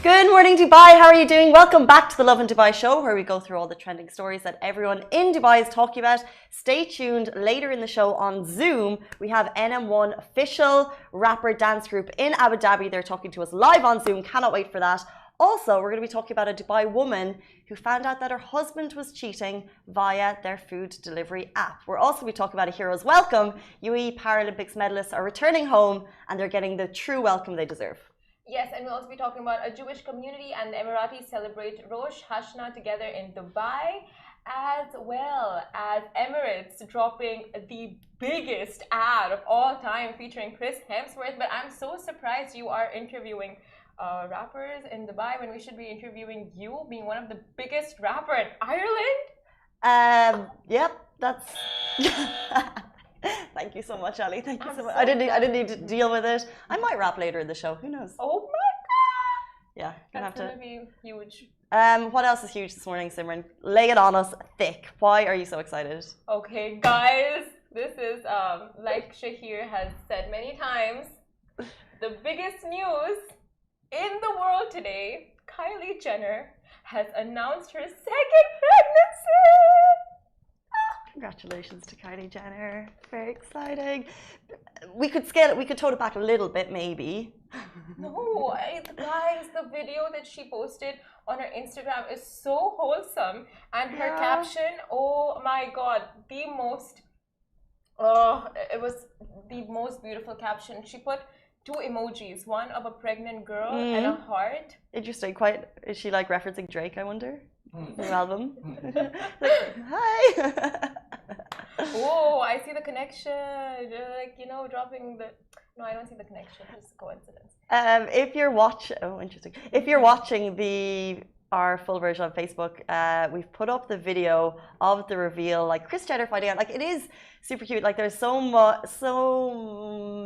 Good morning, Dubai. How are you doing? Welcome back to the Lovin Dubai show, where we go through all the trending stories that everyone in Dubai is talking about. Stay tuned. Later in the show on Zoom, we have NM1 official rapper dance group in Abu Dhabi. They're talking to us live on Zoom. Cannot wait for that. Also, we're going to be talking about a Dubai woman who found out that her husband was cheating via their food delivery app. We're also going to be talking about a hero's welcome. UAE Paralympics medalists are returning home and they're getting the true welcome they deserve. Yes, and we'll also be talking about a Jewish community, and the Emiratis celebrate Rosh Hashanah together in Dubai, as well as Emirates dropping the biggest ad of all time featuring Chris Hemsworth. But I'm so surprised you are interviewing rappers in Dubai when we should be interviewing you, being one of the biggest rapper in Ireland. Yep, that's. Thank you so much, Ali. Thank you so much. I didn't need to deal with it. I might rap later in the show. Who knows? Oh my god! Yeah, that's gonna be huge. What else is huge this morning, Simran? Lay it on us thick. Why are you so excited? Okay, guys, this is like Shahir has said many times, the biggest news in the world today. Kylie Jenner has announced her second pregnancy. Congratulations to Kylie Jenner. Very exciting. We could scale it. We could tone it back a little bit, maybe. No, guys, the video that she posted on her Instagram is so wholesome, and her caption, oh my god, it was the most beautiful caption. She put two emojis, one of a pregnant girl and a heart. Interesting. Quite. Is she like referencing Drake? I wonder. New album. Like, hi. Oh, I see the connection. Like, dropping the. No, I don't see the connection. It's a coincidence. If you're watching, interesting. If you're watching our full version on Facebook, we've put up the video of the reveal. Like Kris Jenner finding out. Like it is super cute. Like there's so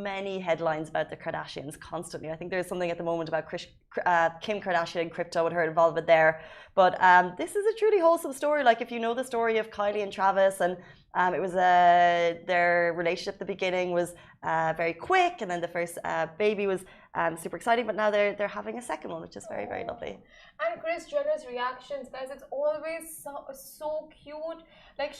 many headlines about the Kardashians constantly. I think there's something at the moment about Kim Kardashian and crypto and her involvement there. But this is a truly wholesome story. Like if you know the story of Kylie and Travis, and it was their relationship at the beginning was very quick, and then the first baby was super exciting. But now they're having a second one, which is very, very lovely. And Kris Jenner's reactions, guys, it's always so cute. Like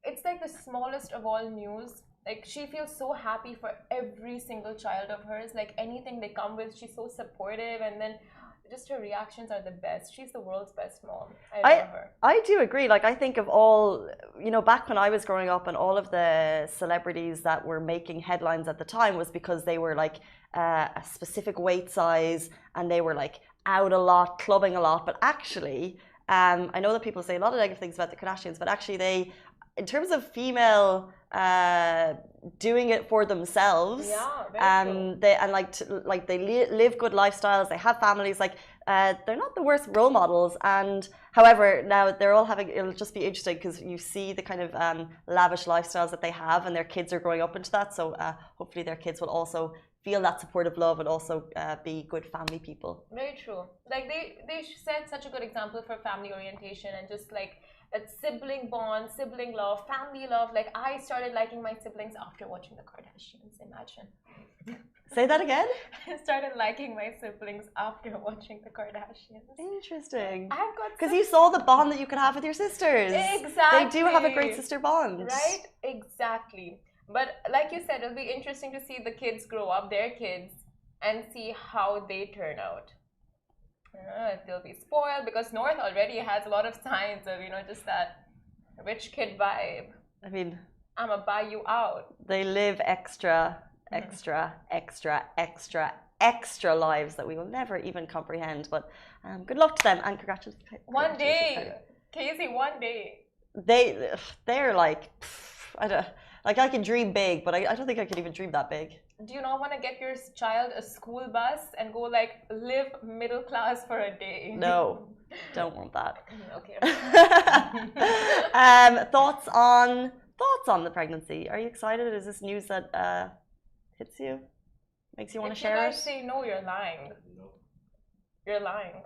it's like the smallest of all news. Like she feels so happy for every single child of hers. Like anything they come with, she's so supportive, and then just her reactions are the best. She's the world's best mom. I love her. I do agree. Like I think of all, back when I was growing up, and all of the celebrities that were making headlines at the time was because they were like a specific weight size, and they were like out a lot, clubbing a lot. But actually, I know that people say a lot of negative things about the Kardashians, but actually in terms of female doing it for themselves, they live good lifestyles, they have families, like they're not the worst role models. And however, now they're all having, it'll just be interesting because you see the kind of lavish lifestyles that they have, and their kids are growing up into that, so hopefully their kids will also feel that supportive love and also be good family people. Very true. Like they set such a good example for family orientation, and just like that sibling bond, sibling love, family love. Like I started liking my siblings after watching the Kardashians. Imagine. Say that again? I started liking my siblings after watching the Kardashians. Interesting. I've got because you saw the bond that you could have with your sisters. Exactly. They do have a great sister bond. Right? Exactly. But like you said, it'll be interesting to see the kids grow up, their kids, and see how they turn out. They'll be spoiled because North already has a lot of signs of, just that rich kid vibe. I mean, I'ma buy you out. They live extra lives that we will never even comprehend. But good luck to them, and congratulations. One day, Casey, one day. They're like, I can dream big, but I don't think I can even dream that big. Do you not want to get your child a school bus and go like live middle class for a day? No, don't want that. Okay. Thoughts on the pregnancy? Are you excited? Is this news that hits you? Makes you want to share it? If you guys say no, you're lying. You're lying.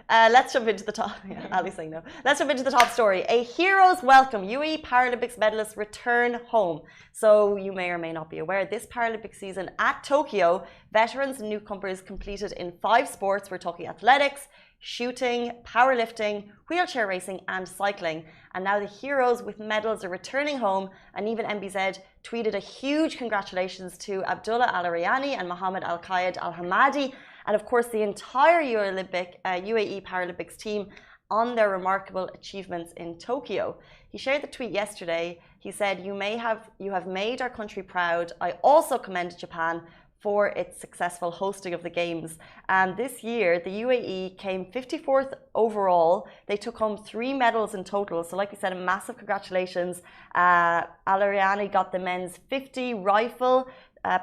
Let's jump into the top. Yeah, Ali's saying no. Let's jump into the top story. A hero's welcome. UAE Paralympics medalists return home. So you may or may not be aware, this Paralympic season at Tokyo, veterans and newcomers competed in 5 sports. We're talking athletics, shooting, powerlifting, wheelchair racing and cycling. And now the heroes with medals are returning home, and even MBZ tweeted a huge congratulations to Abdullah Al Ariani and Mohammed Al Qaid Al Hamadi, and of course the entire UAE Paralympics team on their remarkable achievements in Tokyo. He shared the tweet yesterday. He said, you have made our country proud. I also commend Japan for its successful hosting of the Games. And this year, the UAE came 54th overall. They took home 3 medals in total. So like we said, a massive congratulations. Al Ariani got the men's 50 rifle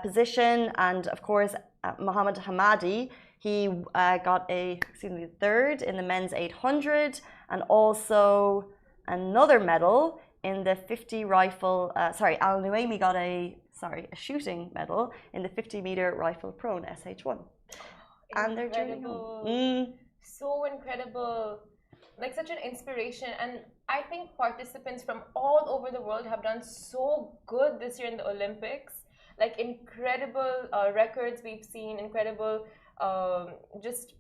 position. And of course, Mohammed Hamadi, he got a 3rd in the men's 800 and also another medal in the 50 rifle. Al Nuaimi got a shooting medal in the 50-meter rifle prone SH1. And they're doing so incredible, like such an inspiration. And I think participants from all over the world have done so good this year in the Olympics. Like incredible records we've seen, incredible just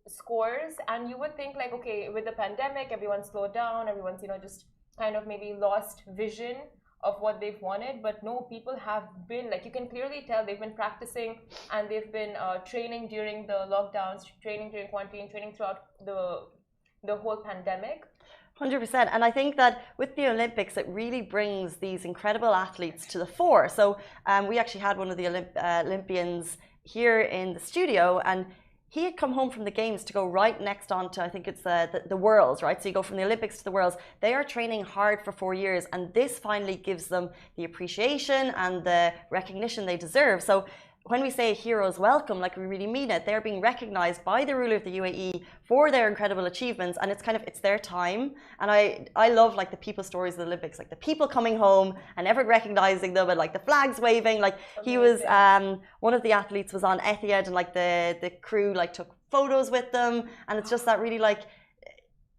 scores. And you would think like, okay, with the pandemic, everyone slowed down, everyone's just kind of maybe lost vision of what they've wanted. But no, people have been, like, you can clearly tell they've been practicing, and they've been training during the lockdowns, training during quarantine, training throughout the whole pandemic. 100%. And I think that with the Olympics, it really brings these incredible athletes to the fore. So we actually had one of the Olympians here in the studio, and he had come home from the Games to go right next on to, I think it's the Worlds, right? So you go from the Olympics to the Worlds. They are training hard for 4 years, and this finally gives them the appreciation and the recognition they deserve. So when we say heroes welcome, like, we really mean it. They're being recognized by the ruler of the UAE for their incredible achievements, and it's their time. And I love, like, the people stories of the Olympics, like the people coming home and everyone recognizing them, and like the flags waving. Like, he was one of the athletes was on Etihad, and like the crew like took photos with them, and it's just that really, like,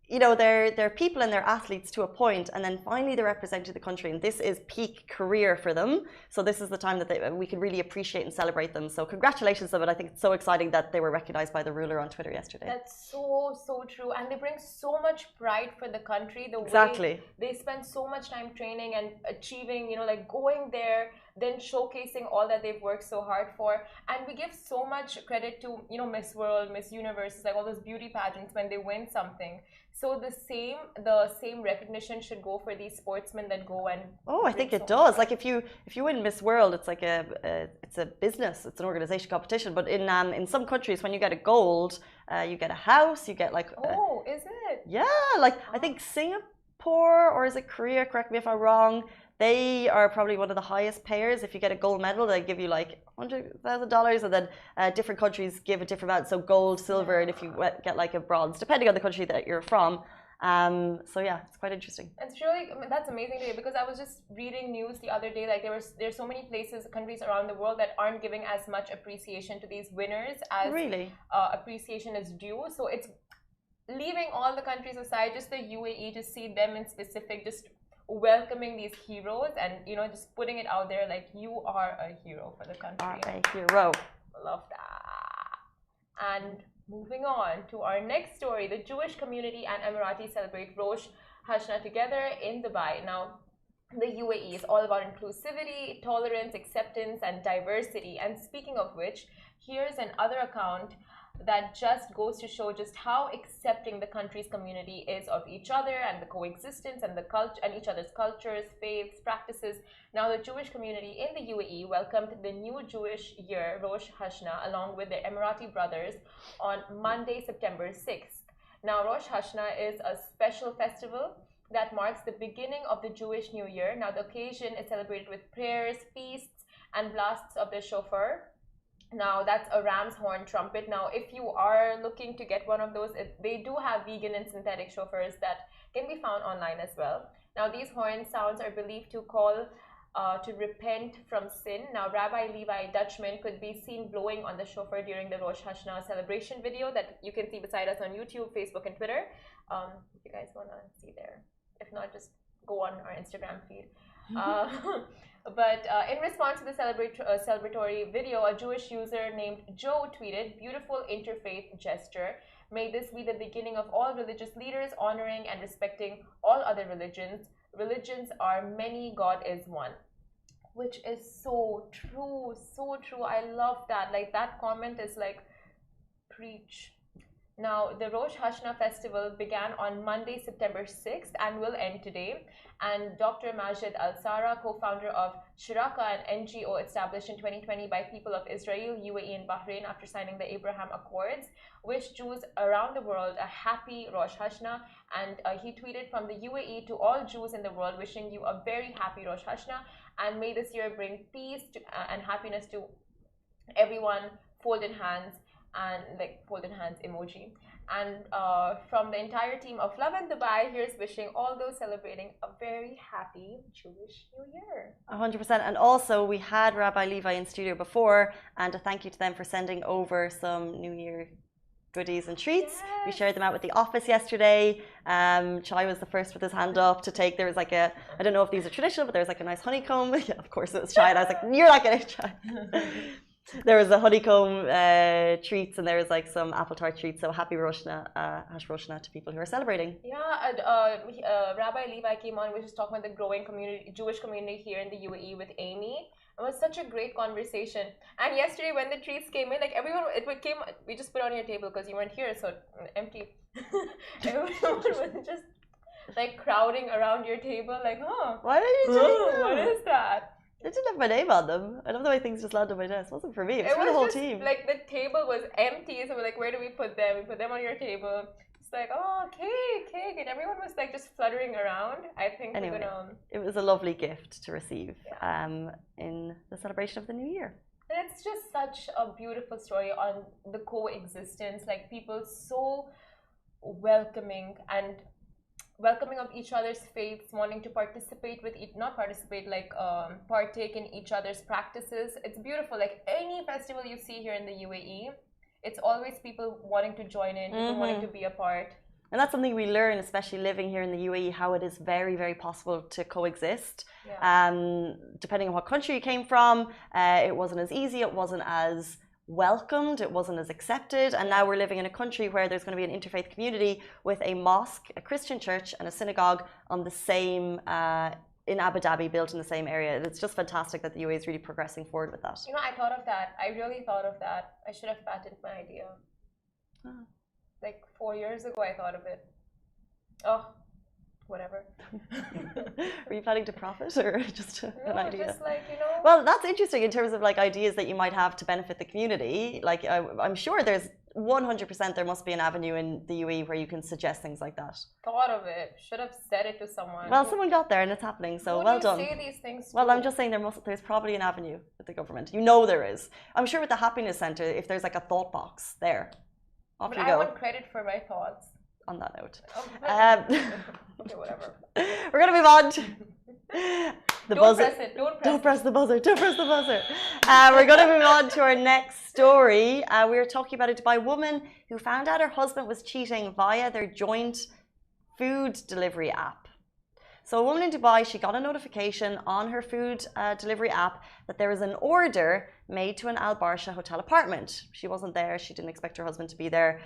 they're people and they're athletes to a point, and then finally they're representing the country, and this is peak career for them. So this is the time that we can really appreciate and celebrate them. So congratulations to them. I think it's so exciting that they were recognized by the ruler on Twitter yesterday. That's so true, and they bring so much pride for the country. Exactly. They spend so much time training and achieving, like going there, then showcasing all that they've worked so hard for. And we give so much credit to, Miss World, Miss Universe, like all those beauty pageants when they win something. So the same recognition should go for these sportsmen that go and. Oh, I think it does. Like, if you win Miss World, it's like it's a business, it's an organization competition. But in some countries, when you get a gold, you get a house, you get like. Oh, is it? Yeah, like I think Singapore, or is it Korea? Correct me if I'm wrong. They are probably one of the highest payers. If you get a gold medal, they give you like $100,000, and then different countries give a different amount. So gold, silver, and if you get like a bronze, depending on the country that you're from. So yeah, it's quite interesting. It's really, that's amazing to hear, because I was just reading news the other day. Like, there's so many countries around the world that aren't giving as much appreciation to these winners as appreciation is due. So it's leaving all the countries aside, just the UAE, to see them in specific, just welcoming these heroes and just putting it out there like, you are a hero for the country. Are a hero. Love that. And moving on to our next story, the Jewish community and Emirati celebrate Rosh Hashanah together in Dubai. Now, the UAE is all about inclusivity, tolerance, acceptance, and diversity. And speaking of which, here's another account that just goes to show just how accepting the country's community is of each other and the coexistence and the culture and each other's cultures, faiths, practices. Now, the Jewish community in the UAE welcomed the new Jewish year, Rosh Hashanah, along with their Emirati brothers on Monday, September 6th. Now, Rosh Hashanah is a special festival that marks the beginning of the Jewish New Year. Now, the occasion is celebrated with prayers, feasts, and blasts of the shofar. Now, that's a ram's horn trumpet. Now, if you are looking to get one of those, they do have vegan and synthetic shofars that can be found online as well. Now, these horn sounds are believed to call to repent from sin. Now, Rabbi Levi Dutchman could be seen blowing on the shofar during the Rosh Hashanah celebration video that you can see beside us on YouTube, Facebook, and Twitter. If you guys want to see there. If not, just go on our Instagram feed. But in response to the celebratory video, a Jewish user named Joe tweeted, "Beautiful interfaith gesture. May this be the beginning of all religious leaders honoring and respecting all other religions. Religions are many, God is one." Which is so true, so true. I love that. Like, that comment is like, preach. Now, the Rosh Hashanah festival began on Monday, September 6th and will end today. And Dr. Majid Al-Sara, co-founder of Shiraka, an NGO established in 2020 by people of Israel, UAE, and Bahrain after signing the Abraham Accords, wished Jews around the world a happy Rosh Hashanah. And he tweeted, "From the UAE to all Jews in the world, wishing you a very happy Rosh Hashanah. And may this year bring peace and happiness to everyone." Folded hands. And like folded hands emoji. And from the entire team of Lovin Dubai, here's wishing all those celebrating a very happy Jewish New Year. 100%. And also, we had Rabbi Levi in studio before, and a thank you to them for sending over some New Year goodies and treats. Yes. We shared them out with the office yesterday. Chai was the first with his hand up to take. There was like a, I don't know if these are traditional, but there was like a nice honeycomb. Yeah, of course it was Chai. And I was like, "You're not getting Chai." There was a honeycomb treats, and there was like some apple tart treats. So happy Rosh Hashanah to people who are celebrating. Yeah, and, Rabbi Levi came on. We were just talking about the growing community, Jewish community here in the UAE with Amy. It was such a great conversation. And yesterday, when the treats came in, like everyone, came. We just put it on your table because you weren't here, so empty. Everyone was just like crowding around your table, like, "Huh? Why are you doing that? What is that?" They didn't have my name on them. I love the way things just landed on my desk. It wasn't for me. It was for the whole team. Like, the table was empty, so we're like, "Where do we put them?" We put them on your table. It's like, "Oh, cake," and everyone was like just fluttering around. I think anyway, we're gonna. It was a lovely gift to receive in the celebration of the New Year. And it's just such a beautiful story on the coexistence. Like, people so welcoming of each other's faiths, wanting to participate with partake in each other's practices. It's beautiful. Like, any festival you see here in the UAE, it's always people wanting to join in, people wanting to be a part. And that's something we learn, especially living here in the UAE, how it is very, very possible to coexist. Yeah. Depending on what country you came from, it wasn't as easy, it wasn't as welcomed, it wasn't as accepted, and now we're living in a country where there's going to be an interfaith community with a mosque, a Christian church, and a synagogue on the same in Abu Dhabi, built in the same area. It's just fantastic that the UAE is really progressing forward with that. You know, I thought of that. I really thought of that. I should have patented my idea. Like 4 years ago, I thought of it. Oh, whatever. Were you planning to profit or just an idea? Just like, you know. Well, that's interesting in terms of like ideas that you might have to benefit the community. Like, I'm sure there's 100% there must be an avenue in the UAE where you can suggest things like that. Thought of it. Should have said it to someone. Well, someone got there and it's happening, so well done. Say these things to? Well, I'm just saying there's probably an avenue with the government. You know there is. I'm sure with the Happiness Centre, if there's like a thought box there, off you go. I want credit for my thoughts. On that note. Okay, whatever. We're going to move on to the buzzer. Press it. Don't press the buzzer. Don't press the buzzer. We're going to move on to our next story. We were talking about a Dubai woman who found out her husband was cheating via their joint food delivery app. So a woman in Dubai, she got a notification on her food delivery app that there was an order made to an Al Barsha hotel apartment. She wasn't there. She didn't expect her husband to be there.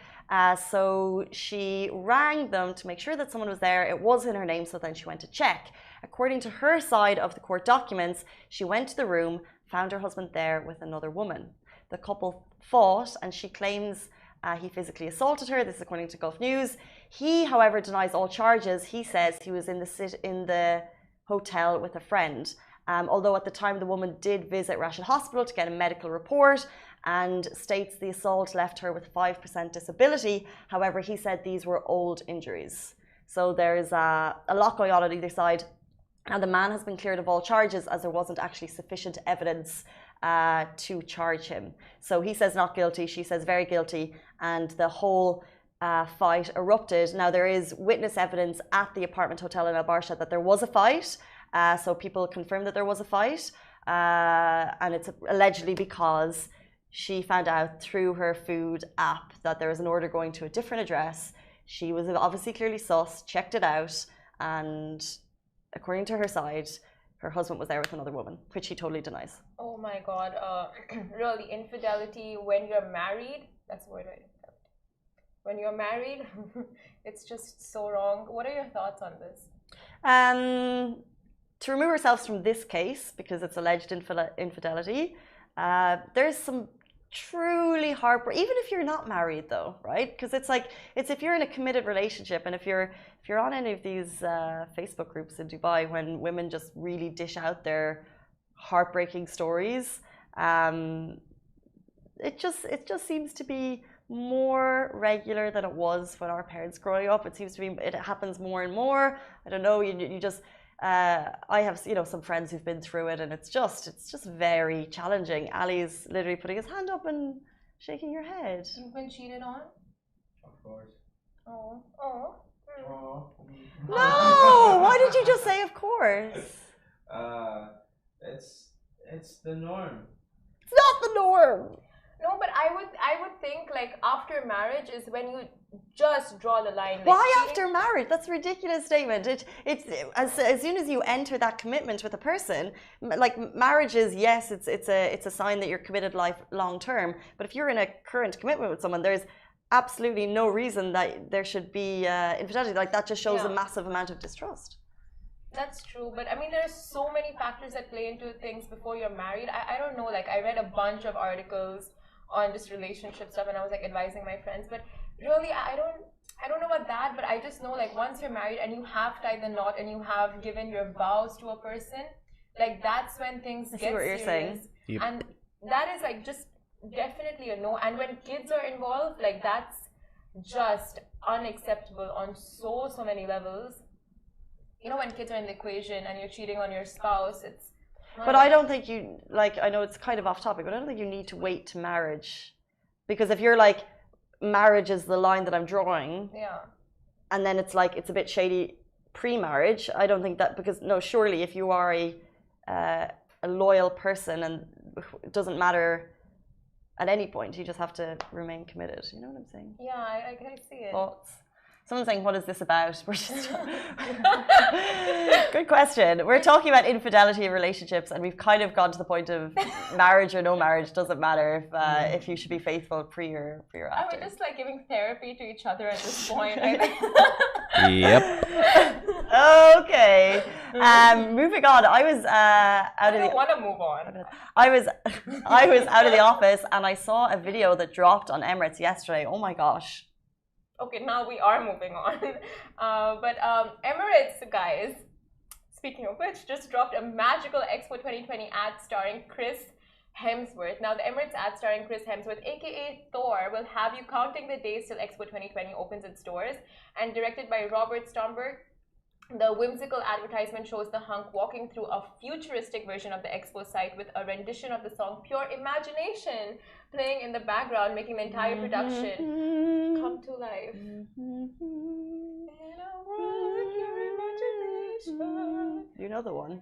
So she rang them to make sure that someone was there. It was in her name, so then she went to check. According to her side of the court documents, she went to the room, found her husband there with another woman. The couple fought, and she claims he physically assaulted her. This is according to Gulf News. He, however, denies all charges. He says he was in the hotel with a friend. Although at the time the woman did visit Rashid Hospital to get a medical report and states the assault left her with 5% disability. However, he said these were old injuries. So there's a lot going on either side. And the man has been cleared of all charges as there wasn't actually sufficient evidence to charge him. So he says not guilty, she says very guilty, and the whole fight erupted. Now there is witness evidence at the apartment hotel in Al Barsha that there was a fight. So people confirmed that there was a fight, and it's allegedly because she found out through her food app that there was an order going to a different address. She was obviously clearly sus, checked it out, and according to her side, her husband was there with another woman, which he totally denies. Oh my God. Really, infidelity when you're married, that's the word, right? When you're married, it's just so wrong. What are your thoughts on this? To remove ourselves from this case, because it's alleged infidelity, there's some truly heartbreaking, even if you're not married though, right? Because it's if you're in a committed relationship, and if you're on any of these Facebook groups in Dubai when women just really dish out their heartbreaking stories, it just seems to be more regular than it was when our parents growing up. It seems to be, it happens more and more. I don't know, you just I have, some friends who've been through it, and it's just very challenging. Ali's literally putting his hand up and shaking your head. You've been cheated on? Of course. Oh. Oh. No! Why did you just say of course? It's the norm. It's not the norm. No, but I would think like after marriage is when you just draw the line. Like, why after marriage? That's a ridiculous statement. It's as soon as you enter that commitment with a person, like marriage is, yes, it's a sign that you're committed long term. But if you're in a current commitment with someone, there's absolutely no reason that there should be infidelity. Like that just shows a massive amount of distrust. That's true, but I mean, there's so many factors that play into things before you're married. I don't know, like I read a bunch of articles on just relationship stuff, and I was like advising my friends, but really I don't know about that, but I just know like once you're married and you have tied the knot and you have given your vows to a person, like that's when things get serious. Saying. Yep. And that is like just definitely a no. And when kids are involved, like that's just unacceptable on so many levels. When kids are in the equation and you're cheating on your spouse, it's. But I don't think you, like, I know it's kind of off topic, but I don't think you need to wait to marriage. Because if you're like, marriage is the line that I'm drawing. Yeah. And then it's like, it's a bit shady pre-marriage. I don't think that, because no, surely if you are a loyal person, and it doesn't matter at any point, you just have to remain committed. You know what I'm saying? Yeah, I see it. Thoughts? Someone's saying, what is this about? We're just good question. We're talking about infidelity in relationships, and we've kind of gone to the point of marriage or no marriage. Doesn't matter if you should be faithful pre or after. Are we just like giving therapy to each other at this point? I think. Yep. Okay. Moving on. I was out I of the. don't want to move on. I was out of the office, and I saw a video that dropped on Emirates yesterday. Oh my gosh. Okay, now we are moving on. But Emirates, guys, speaking of which, just dropped a magical Expo 2020 ad starring Chris Hemsworth. Now, the Emirates ad starring Chris Hemsworth, aka Thor, will have you counting the days till Expo 2020 opens its doors. And directed by Robert Stomberg, the whimsical advertisement shows the hunk walking through a futuristic version of the Expo site with a rendition of the song Pure Imagination playing in the background, making the entire production come to life. In a world of pure imagination. You know the one.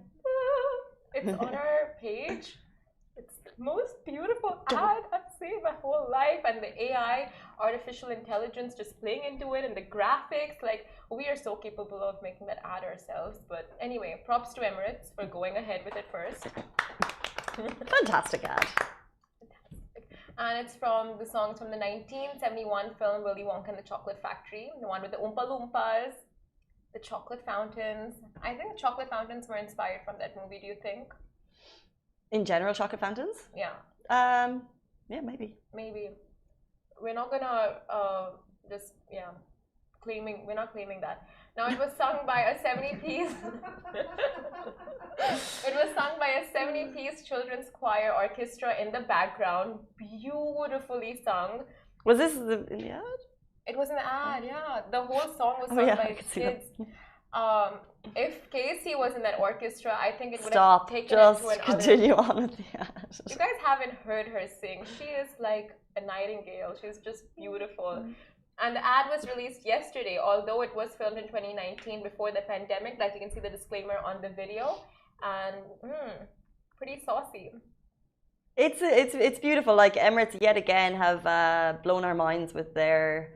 It's on our page. It's the most beautiful ad I've seen my whole life, and the AI, artificial intelligence, just playing into it, and the graphics, like we are so capable of making that ad ourselves. But anyway, props to Emirates for going ahead with it first. Fantastic ad. And it's from the songs from the 1971 film Willy Wonka and the Chocolate Factory, the one with the Oompa Loompas, the chocolate fountains. I think the chocolate fountains were inspired from that movie, do you think? In general, chocolate fountains? Yeah. Yeah, maybe. Maybe. We're not gonna we're not claiming that. Now it was sung by a 70-piece It was sung by a 70-piece children's choir orchestra in the background. Beautifully sung. Was this in the ad? It was in the ad, yeah. The whole song was sung by kids. If Casey was in that orchestra, I think it would have taken it to another. Continue on with the ad. You guys haven't heard her sing. She is like a nightingale. She's just beautiful. And the ad was released yesterday, although it was filmed in 2019 before the pandemic. Like you can see the disclaimer on the video, and pretty saucy. It's beautiful. Like Emirates yet again have blown our minds with their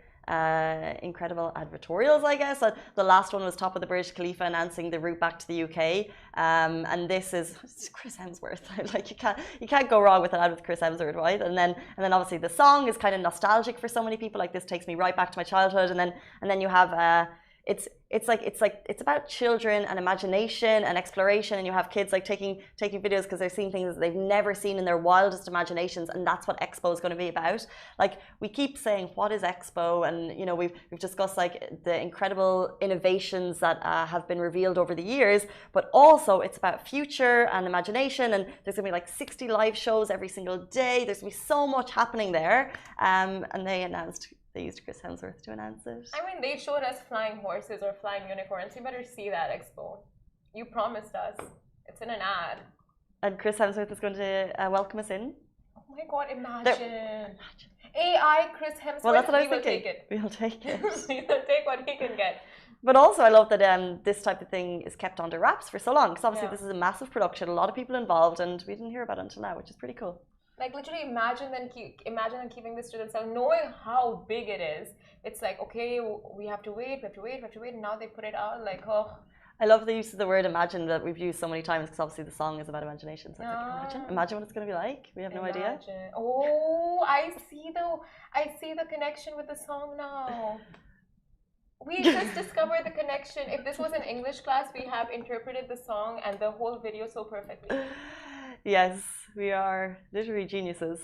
incredible advertorials, I guess. The last one was top of the Burj Khalifa announcing the route back to the UK, and this is Chris Hemsworth. Like you can't go wrong with an ad with Chris Hemsworth, right? And then obviously the song is kind of nostalgic for so many people. Like this takes me right back to my childhood, and then you have it's about children and imagination and exploration, and you have kids like taking videos because they're seeing things that they've never seen in their wildest imaginations, and that's what Expo is going to be about. Like we keep saying, what is Expo? And you know we've discussed like the incredible innovations that have been revealed over the years, but also it's about future and imagination, and there's going to be like 60 live shows every single day. There's going to be so much happening there, and they used Chris Hemsworth to announce it. I mean, they showed us flying horses or flying unicorns. You better see that, Expo. You promised us. It's in an ad. And Chris Hemsworth is going to welcome us in. Oh my God, imagine. AI Chris Hemsworth. Well, that's what I was thinking. Take it. We'll take it. We'll take what he can get. But also, I love that this type of thing is kept under wraps for so long. Because obviously, this is a massive production, a lot of people involved, and we didn't hear about it until now, which is pretty cool. Like literally imagine them keeping this to themselves, knowing how big it is. It's like, okay, we have to wait, and now they put it out like, oh. I love the use of the word imagine that we've used so many times because obviously the song is about imagination. So it's like, imagine what it's going to be like. We have no idea. Oh, I see the connection with the song now. We just discovered the connection. If this was an English class, we have interpreted the song and the whole video so perfectly. Yes, we are literary geniuses.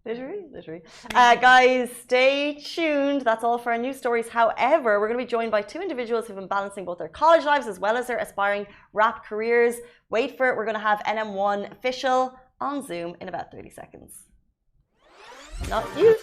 Literary. Guys, stay tuned. That's all for our news stories. However, we're going to be joined by two individuals who've been balancing both their college lives as well as their aspiring rap careers. Wait for it. We're going to have NM1 official on Zoom in about 30 seconds. Not you.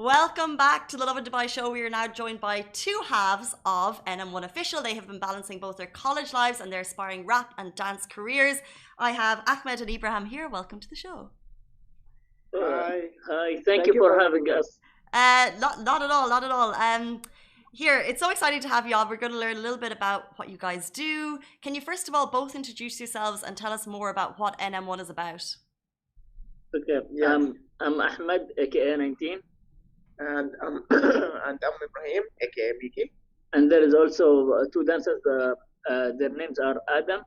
Welcome back to the Lovin Dubai show. We are now joined by two halves of NM1 Official. They have been balancing both their college lives and their aspiring rap and dance careers. I have Ahmed and Ibrahim here. Welcome to the show. Hi. Thank you for having us. Not at all, not at all. Here, it's so exciting to have you all. We're going to learn a little bit about what you guys do. Can you first of all both introduce yourselves and tell us more about what NM1 is about? Okay. Yeah. I'm Ahmed, aka 19. And I'm Ibrahim, aka Miki. And there is also two dancers. Their names are Adam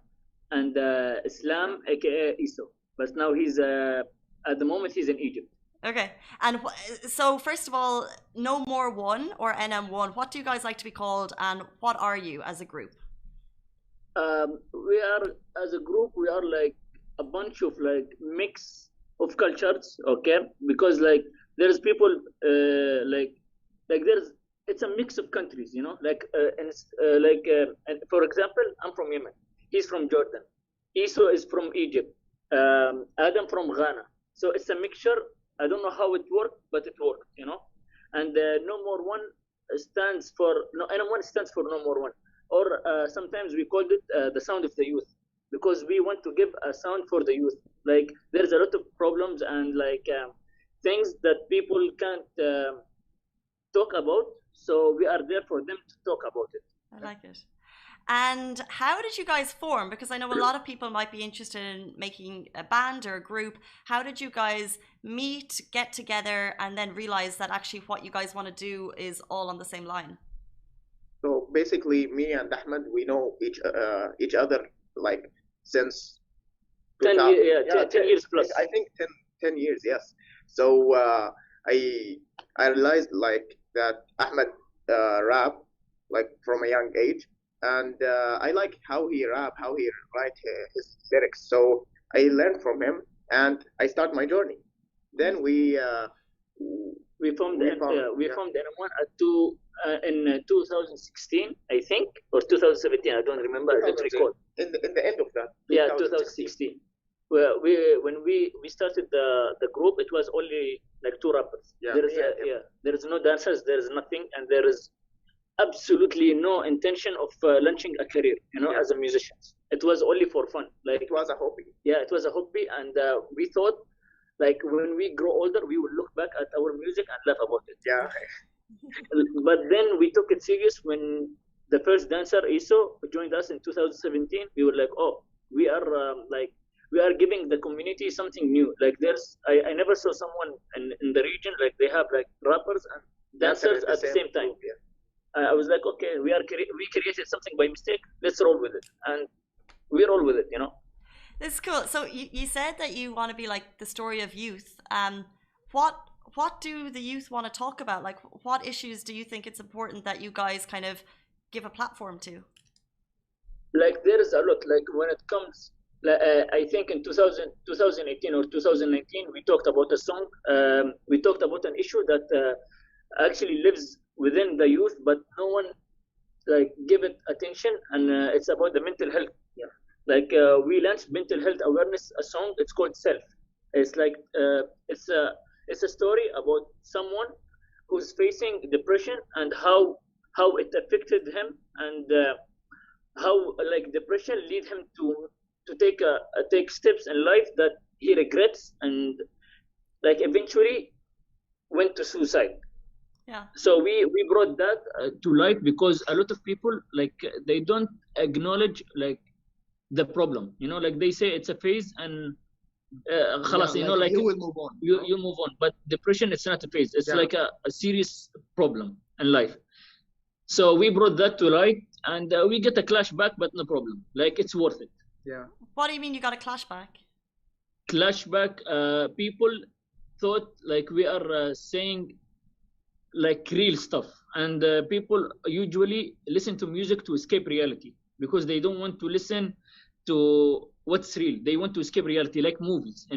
and Islam, aka Iso. But now he's at the moment he's in Egypt. Okay. And so first of all, No More One or NM1, what do you guys like to be called and what are you as a group? We are, as a group, we are like a bunch of like mix of cultures, okay? Because like there's people like there's, it's a mix of countries, you know, and for example, I'm from Yemen, he's from Jordan, Iso is from Egypt, Adam from Ghana. So it's a mixture. I don't know how it worked, but it worked, you know. And No More One stands for, no, NM1 stands for No More One. Or sometimes we called it the sound of the youth, because we want to give a sound for the youth. Like there's a lot of problems and like things that people can't talk about. So we are there for them to talk about it. I like it. And how did you guys form? Because I know a lot of people might be interested in making a band or a group. How did you guys meet, get together, and then realize that actually what you guys want to do is all on the same line? So basically, me and Ahmed, we know each other like since 10 years plus. I think 10 years, yes. So I realized like that Ahmed rap like from a young age. And I like how he rap, how he write his lyrics. So I learned from him, and I start my journey. Then we formed NM1 in 2016, I think, or 2017. I don't remember. I don't recall. In the end of that. Yeah, 2016. When we started the group, it was only like two rappers. Yeah. There is no dancers. There is nothing, and there is absolutely no intention of launching a career, you know, as a musician. It was only for fun. Like it was a hobby. Yeah, it was a hobby, and we thought, like, when we grow older, we will look back at our music and laugh about it. Yeah. But then we took it serious when the first dancer Iso joined us in 2017. We were like, oh, we are giving the community something new. Like I never saw someone in the region like they have like rappers and dancers at the same time. Group, yeah. I was like, okay, we created something by mistake. Let's roll with it, and we roll with it. You know. This is cool. So you said that you want to be like the story of youth. What do the youth want to talk about? Like, what issues do you think it's important that you guys kind of give a platform to? Like there is a lot. Like when it comes, I think in 2018 or 2019, we talked about a song. We talked about an issue that actually lives within the youth, but no one like give it attention, and it's about the mental health. Yeah. Like we launched mental health awareness, a song. It's called Self. It's like it's a story about someone who's facing depression and how it affected him, and how like depression lead him to take steps in life that he regrets, and like eventually went to suicide. Yeah. So we brought that to life because a lot of people like they don't acknowledge like the problem. You know, like they say it's a phase and khalas, you know, like you will move on. You move on. But depression, it's not a phase. It's like a serious problem in life. So we brought that to light, and we get a clash back, but no problem. Like it's worth it. Yeah. What do you mean you got a clash back? Clash back. People thought like we are saying like real stuff, and people usually listen to music to escape reality because they don't want to listen to what's real. They want to escape reality, like movies.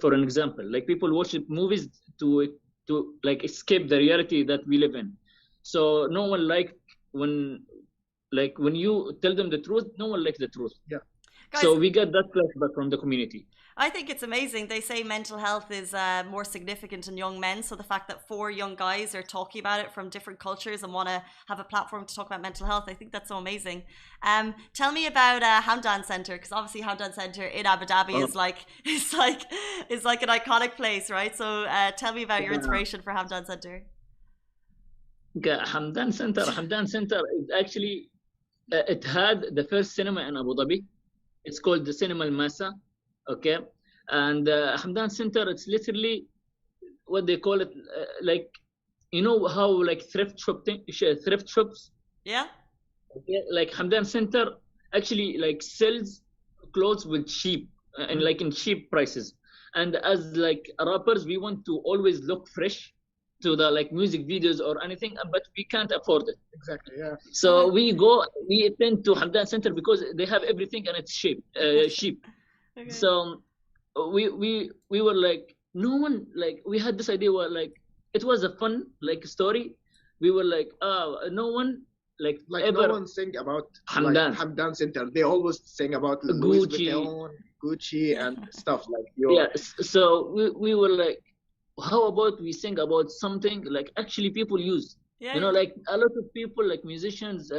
For an example, like people watch movies to like escape the reality that we live in. So no one when you tell them the truth, no one likes the truth. Yeah. Guys, so we get that flashback from the community. I think it's amazing. They say mental health is more significant in young men. So the fact that four young guys are talking about it from different cultures and want to have a platform to talk about mental health, I think that's so amazing. Tell me about Hamdan Center, because obviously Hamdan Center in Abu Dhabi Oh, is like an iconic place, right? So tell me about your Yeah. inspiration for Hamdan Center. Okay, Hamdan Center is actually it had the first cinema in Abu Dhabi. It's called the Cinema Al Masa. Okay, and Hamdan Center, it's literally what they call it, like how like thrift shops. Yeah? Okay, like Hamdan Center actually like sells clothes with cheap and like in cheap prices. And as like rappers, we want to always look fresh to the like music videos or anything, but we can't afford it. exactly. Yeah. So we attend to Hamdan Center because they have everything and it's cheap, cheap. Okay. So we were like, no one, like we had this idea where like it was a fun like story. We were like, no one like Like ever no one sing about Hamdan. like Hamdan Center. They always sing about Louis Gucci. Vuitton, Gucci, and stuff like Yeah, so we were like, how about we sing about something like actually people use? Yeah, You know, like a lot of people, like musicians,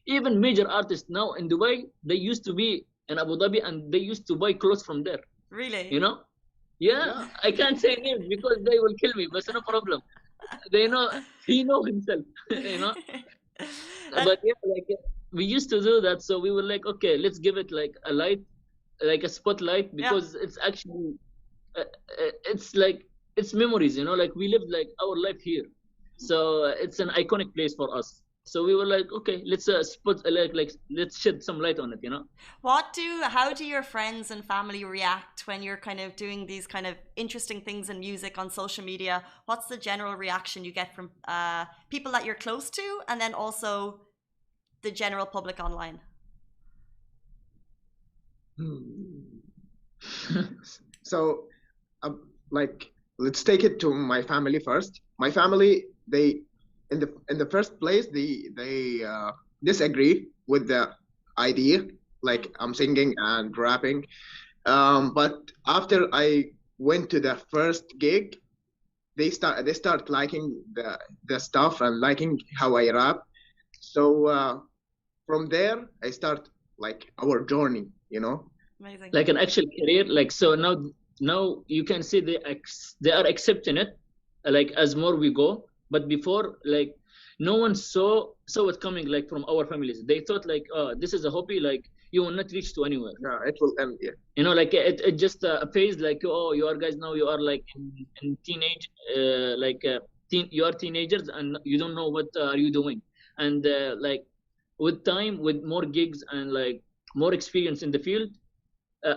even major artists now in Dubai, they used to be in Abu Dhabi and they used to buy clothes from there. really? You know? Yeah, Yeah. I can't say names because they will kill me, but it's no problem. They know, he know himself, you know? But yeah, like we used to do that. So we were like, okay, let's give it like a light, like a spotlight, Yeah. because it's actually, it's like, it's memories, you know, like we lived like our life here. So it's an iconic place for us. So we were like, okay, let's let's shed some light on it, you know? How do your friends and family react when you're kind of doing these kind of interesting things in music on social media? What's the general reaction you get from people that you're close to, and then also the general public online? So, like, let's take it to my family first. My family, they in the first place, they disagree with the idea, like I'm singing and rapping. But after I went to the first gig, they start liking the stuff and liking how I rap. So from there, I start like our journey, you know. Amazing. Like an actual career. Like, so now you can see they are accepting it, like as more we go. But before, like no one saw it coming, like from our families. They thought like, oh, this is a hobby, like you will not reach to anywhere. Yeah, it will end. Yeah. You know, like it just a phase, like, oh, you are guys now, you are like in teenage, you are teenagers and you don't know what are you doing. And like with time, with more gigs and like more experience in the field,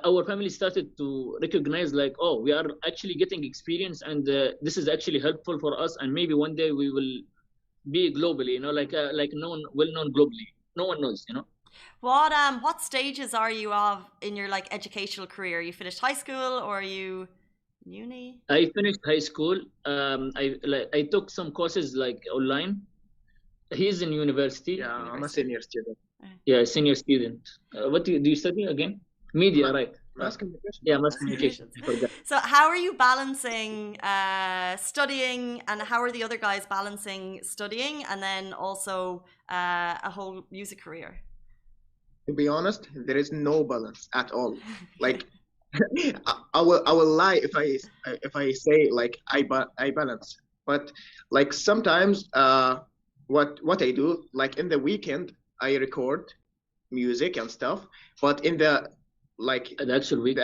our family started to recognize like, oh, we are actually getting experience, and this is actually helpful for us, and maybe one day we will be globally, you know, like well known globally. No one knows, you know. What stages are you of in your like educational career? You finished high school or are you uni? I finished high school. I took some courses like online. He's in university. Yeah, I'm a University. senior student. Yeah, senior student. What do you study again? Media, right? Mass communication. Yeah, mass communication. I forgot. So how are you balancing studying, and how are the other guys balancing studying and then also a whole music career? To be honest, there is no balance at all. Like, I will lie if I say like I balance. But like sometimes, what I do, like in the weekend, I record music and stuff. But in the actual week,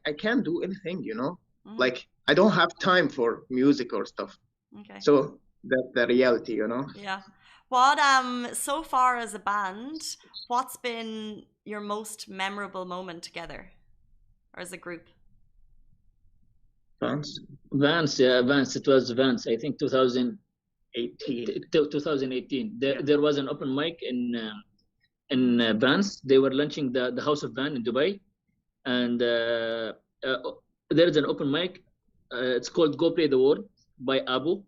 I can't do anything, you know. Like I don't have time for music or stuff. Okay. So that's the reality, you know. Yeah. What so far as a band, what's been your most memorable moment together or as a group? Thanks. Vans, yeah, Vans. It was Vans. I think 2018. There was an open mic in Vans. They were launching the House of Van in Dubai, and there is an open mic. It's called Go Play the World by Abu.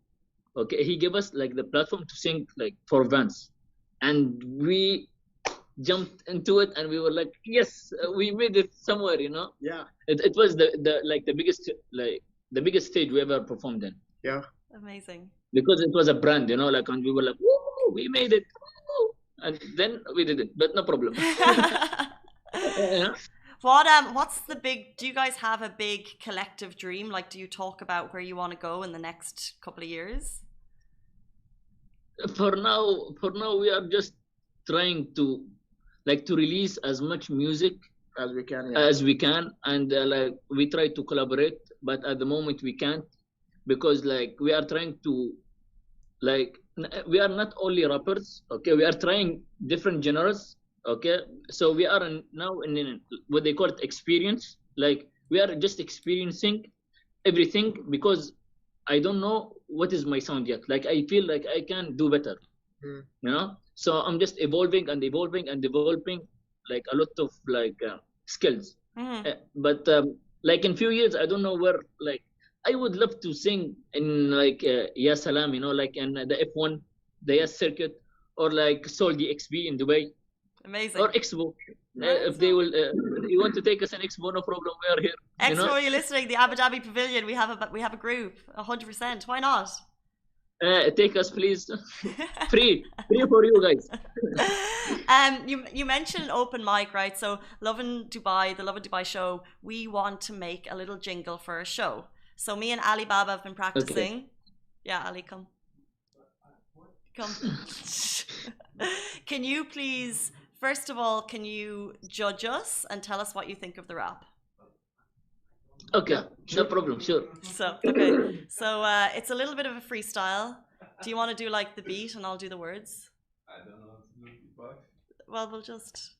Okay, he gave us like the platform to sing like for Vans, and we jumped into it, and we were like, yes, we made it somewhere, you know. Yeah. It was the biggest stage we ever performed in. Yeah. Amazing. Because it was a brand, you know, like, and we were like, woo, we made it. Woo. And then we did it, but no problem. Yeah. What's the big, do you guys have a big collective dream? Like, do you talk about where you want to go in the next couple of years? For now, we are just trying to release as much music As we can. as we can, and like we try to collaborate, but at the moment we can't, because like we are trying to, like, we are not only rappers, okay, we are trying different genres, okay, so we are now in what they call it experience, like we are just experiencing everything, because I don't know what is my sound yet, like I feel like I can do better, you know, so I'm just evolving and developing like a lot of like skills. But like in few years, I don't know where, like I would love to sing in like Ya Salam, you know, like in the F1, the Yes circuit, or like Soul DXB in Dubai, Amazing. or Expo. If they will, you want to take us an Expo, no problem, we are here. Expo, you know? are you listening? The Abu Dhabi Pavilion, we have a group, 100%. Why not? Take us, please. free for you guys. You mentioned open mic, right? So Lovin Dubai, the Lovin Dubai show, we want to make a little jingle for a show. So me and Ali Baba have been practicing. Okay. Yeah, Ali, come. Can you please, first of all, can you judge us and tell us what you think of the rap? Okay, no problem, sure. So, okay. So it's a little bit of a freestyle. Do you want to do like the beat and I'll do the words? I don't know how to do beatbox. Well, we'll just...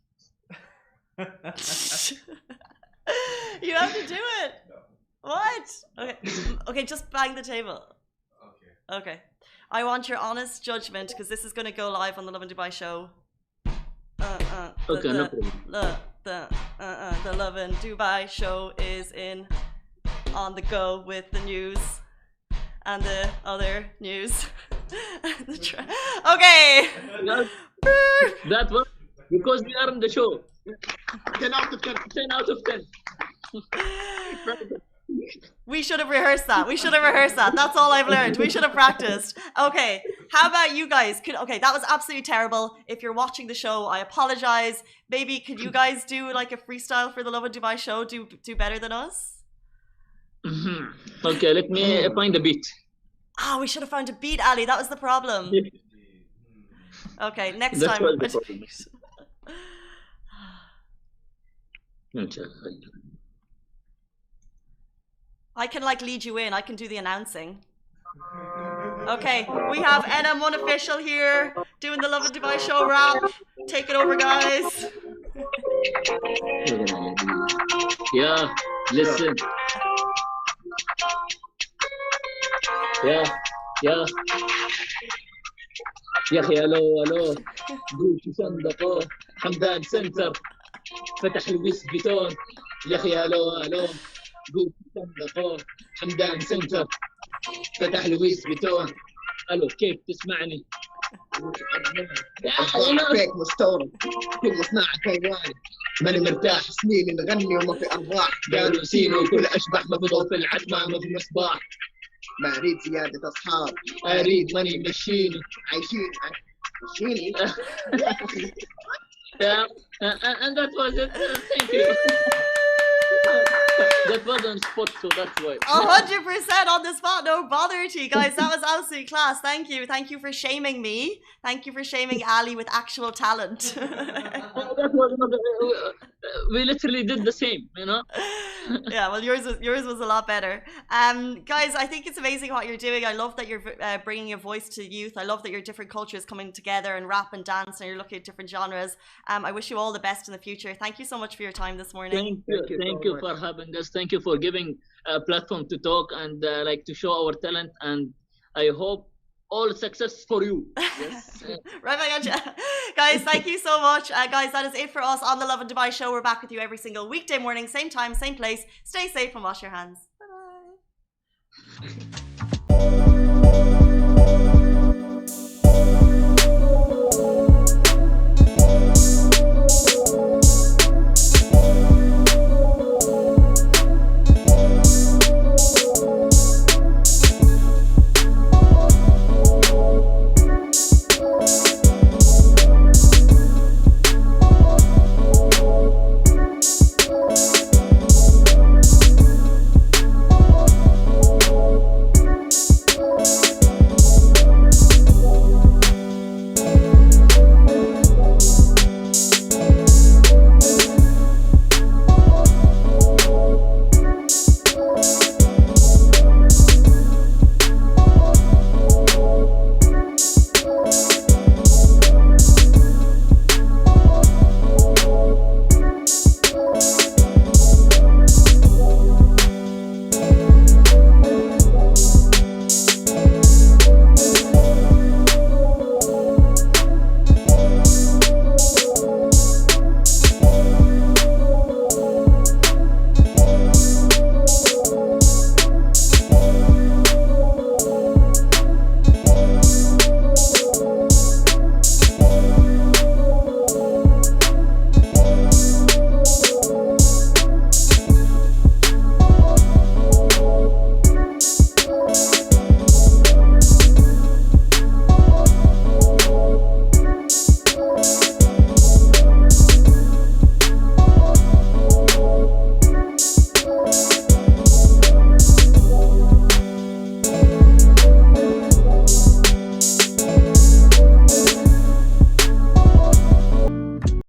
You have to do it. No. What? Okay. Okay, just bang the table. Okay. Okay. I want your honest judgment because this is going to go live on the Lovin Dubai show. Okay, no problem. The Lovin Dubai show is on the go with the news and the other news. Okay. That was because we are on the show. 10 out of 10. 10 out of 10. We should have rehearsed that. That's all I've learned. We should have practiced. Okay. How about you guys? Okay, that was absolutely terrible. If you're watching the show, I apologize. Maybe could you guys do like a freestyle for the Lovin Dubai show? Do better than us? Okay, let me find the beat. We should have found a beat, Ali. That was the problem. Okay, next That's time. the problem. I can like lead you in. I can do the announcing. Okay, we have NM1 official here doing the Lovin Dubai show rap. Take it over, guys. Yeah, listen. Yeah. يا اخي الو قول شو صندقه حمدان سنتر فتح الويس بيتون يا اخي الو قول شو صندقه حمدان سنتر فتح الويس بيتون الو كيف تسمعني؟ فيك مستورد كل صناعة كيواني ماني مرتاح سنين نغني وما في ارباح قالوا سينو كل اشبح ما في العتمة ما في مصباح ما اريد زيادة اصحاب اريد ماني مشيني عايشين مشيني. Yeah, and that was it. Thank you. That was on spot, so that's why. 100% on the spot, no bother to you guys. That was absolute class. Thank you for shaming me. Thank you for shaming Ali with actual talent. That was we literally did the same, you know. Yeah, well, yours was a lot better. Guys, I think it's amazing what you're doing. I love that you're bringing a voice to youth. I love that your different cultures coming together and rap and dance, and you're looking at different genres. I wish you all the best in the future. Thank you so much for your time this morning. Thank you for having us. Thank you for giving a platform to talk and like to show our talent. And I hope all success for you. Yes. Right back at you. Guys, thank you so much. Guys, that is it for us on the Lovin Dubai show. We're back with you every single weekday morning, same time, same place. Stay safe and wash your hands. Bye-bye.